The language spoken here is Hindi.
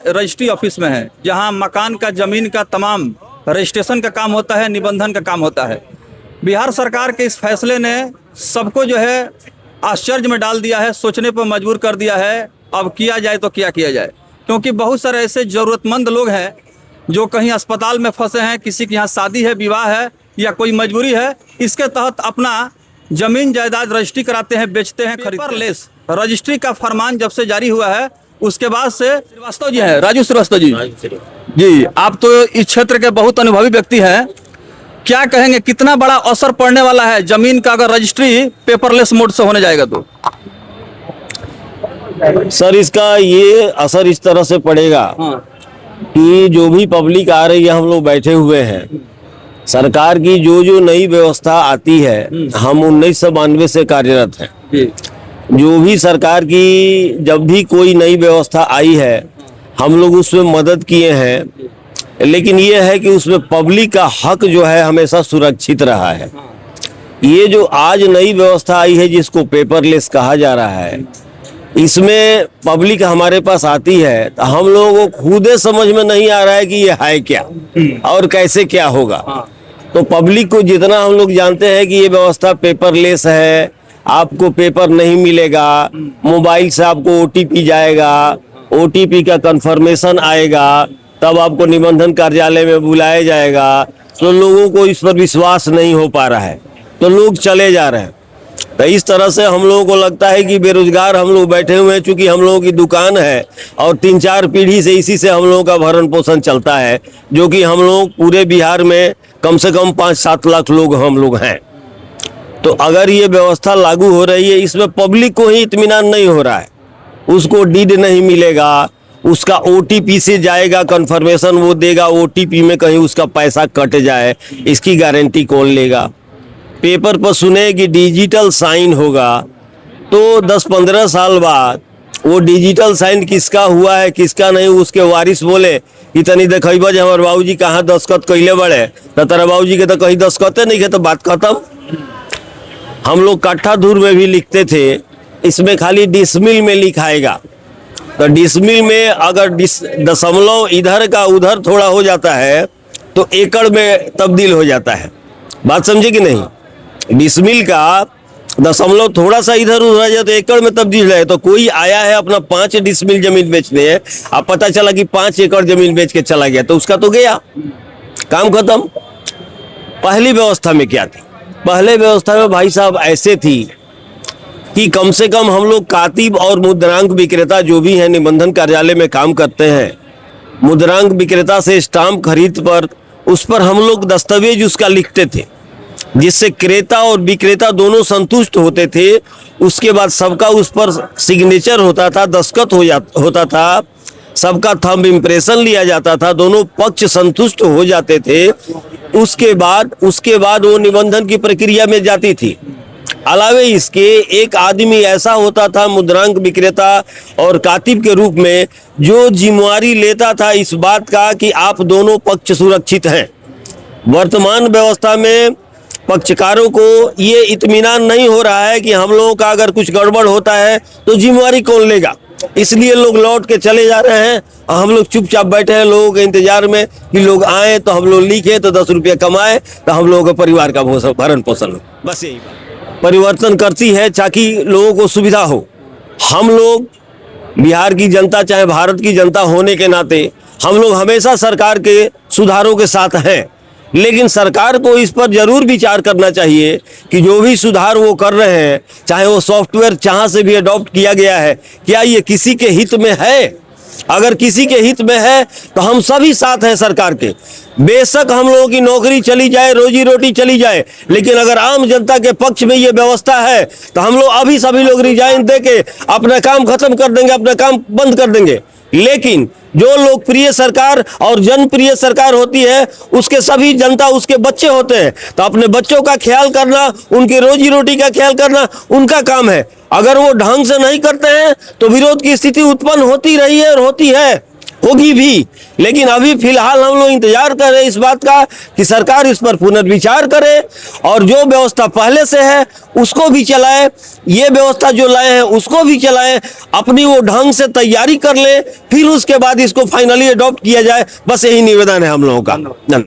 रजिस्ट्री ऑफिस में हैं, जहां मकान का, ज़मीन का तमाम रजिस्ट्रेशन का काम होता है, निबंधन का काम होता है। बिहार सरकार के इस फैसले ने सबको जो है आश्चर्य में डाल दिया है, सोचने पर मजबूर कर दिया है। अब किया जाए तो क्या किया जाए, क्योंकि बहुत सारे ऐसे ज़रूरतमंद लोग हैं जो कहीं अस्पताल में फंसे हैं, किसी के यहाँ शादी है, विवाह है या कोई मजबूरी है, इसके तहत अपना ज़मीन जायदाद रजिस्ट्री कराते हैं, बेचते हैं, पेपरलेस रजिस्ट्री का फरमान जब से जारी हुआ है उसके बाद से श्रीवास्तव जी हैं, राजू श्रीवास्तव जी, आप तो इस क्षेत्र के बहुत अनुभवी व्यक्ति हैं, क्या कहेंगे कितना बड़ा असर पड़ने वाला है जमीन का अगर रजिस्ट्री पेपरलेस मोड से होने जाएगा तो? सर, इसका ये असर इस तरह से पड़ेगा कि जो भी पब्लिक आ रही है, हम लोग बैठे हुए हैं, सरकार की जो नई व्यवस्था आती है, हम 1992 से कार्यरत हैं। जो भी सरकार की जब भी कोई नई व्यवस्था आई है, हम लोग उसमें मदद किए हैं, लेकिन ये है कि उसमें पब्लिक का हक जो है हमेशा सुरक्षित रहा है। ये जो आज नई व्यवस्था आई है जिसको पेपरलेस कहा जा रहा है, इसमें पब्लिक हमारे पास आती है तो हम लोगों को खुद समझ में नहीं आ रहा है कि ये है क्या और कैसे क्या होगा। तो पब्लिक को जितना हम लोग जानते हैं कि ये व्यवस्था पेपरलेस है, आपको पेपर नहीं मिलेगा, मोबाइल से आपको ओटीपी जाएगा, ओटीपी का कंफर्मेशन आएगा, तब आपको निबंधन कार्यालय में बुलाया जाएगा, तो लोगों को इस पर विश्वास नहीं हो पा रहा है, तो लोग चले जा रहे हैं। तो इस तरह से हम लोगों को लगता है कि बेरोजगार हम लोग बैठे हुए हैं, चूंकि हम लोगों की दुकान है और 3-4 पीढ़ी से इसी से हम लोगों का भरण पोषण चलता है, जो कि हम लोग पूरे बिहार में कम से कम 5-7 लाख लोग हम लोग हैं। तो अगर ये व्यवस्था लागू हो रही है, इसमें पब्लिक को ही इत्मीनान नहीं हो रहा है, उसको डीड नहीं मिलेगा, उसका ओटीपी से जाएगा कंफर्मेशन, वो देगा, ओटीपी में कहीं उसका पैसा कट जाए, इसकी गारंटी कौन लेगा? पेपर पर सुने कि डिजिटल साइन होगा, तो 10-15 साल बाद वो डिजिटल साइन किसका हुआ है किसका नहीं, उसके वारिस बोले कि तनी देखइबा जे हमारे बाबूजी कहाँ दस्खत कैले बड़े, तो तेरा बाबूजी के तो कहीं दस्खते नहीं है, तो बात खत्म। हम लोग कट्ठा धूर में भी लिखते थे, इसमें खाली डिसमिल में लिखाएगा, तो डिसमिल में अगर दशमलव इधर का उधर थोड़ा हो जाता है तो एकड़ में तब्दील हो जाता है। बात समझे कि नहीं? डिसमिल का दशमलव थोड़ा सा इधर उधर आ जाए तो एकड़ में तब्दील है। तो कोई आया है अपना 5 डिसमिल जमीन बेचने है, अब पता चला कि 5 एकड़ जमीन बेच के चला गया, तो उसका तो गया, काम खत्म। पहली व्यवस्था में क्या थी? पहले व्यवस्था में भाई साहब ऐसे थी कि कम से कम हम लोग कातिब और मुद्रांक विक्रेता जो भी हैं निबंधन कार्यालय में काम करते हैं, मुद्रांक विक्रेता से स्टाम्प खरीद पर उस पर हम लोग दस्तावेज उसका लिखते थे, जिससे क्रेता और विक्रेता दोनों संतुष्ट होते थे। उसके बाद सबका उस पर सिग्नेचर होता था, दस्तखत होता था, सबका थंब इम्प्रेशन लिया जाता था, दोनों पक्ष संतुष्ट हो जाते थे। उसके बाद वो निबंधन की प्रक्रिया में जाती थी। अलावे इसके एक आदमी ऐसा होता था मुद्रांक विक्रेता और कातिब के रूप में, जो जिम्मेवारी लेता था इस बात का कि आप दोनों पक्ष सुरक्षित हैं। वर्तमान व्यवस्था में पक्षकारों को ये इत्मीनान नहीं हो रहा है कि हम लोगों का अगर कुछ गड़बड़ होता है तो जिम्मेवारी कौन लेगा, इसलिए लोग लौट के चले जा रहे हैं और हम लोग चुपचाप बैठे हैं लोगों के इंतजार में कि लोग आए तो हम लोग लिखे तो 10 रुपये कमाए तो हम लोगों के परिवार का भरण पोषण हो। बस यही परिवर्तन करती है ताकि लोगों को सुविधा हो। हम लोग बिहार की जनता, चाहे भारत की जनता होने के नाते, हम लोग हमेशा सरकार के सुधारों के साथ हैं, लेकिन सरकार को इस पर जरूर विचार करना चाहिए कि जो भी सुधार वो कर रहे हैं, चाहे वो सॉफ्टवेयर जहाँ से भी अडॉप्ट किया गया है, क्या ये किसी के हित में है? अगर किसी के हित में है तो हम सभी साथ हैं सरकार के। बेशक हम लोगों की नौकरी चली जाए, रोजी रोटी चली जाए, लेकिन अगर आम जनता के पक्ष में ये व्यवस्था है तो हम लोग अभी सभी लोग रिजाइन दे के अपना काम खत्म कर देंगे, अपना काम बंद कर देंगे। लेकिन जो लोकप्रिय सरकार और जनप्रिय सरकार होती है, उसके सभी जनता उसके बच्चे होते हैं, तो अपने बच्चों का ख्याल करना, उनकी रोजी रोटी का ख्याल करना उनका काम है। अगर वो ढंग से नहीं करते हैं तो विरोध की स्थिति उत्पन्न होती रही है और होगी भी, लेकिन अभी फिलहाल हम लोग इंतजार कर रहे हैं इस बात का कि सरकार इस पर पुनर्विचार करे और जो व्यवस्था पहले से है उसको भी चलाए, ये व्यवस्था जो लाए हैं उसको भी चलाए, अपनी वो ढंग से तैयारी कर ले, फिर उसके बाद इसको फाइनली अडॉप्ट किया जाए। बस यही निवेदन है हम लोगों का।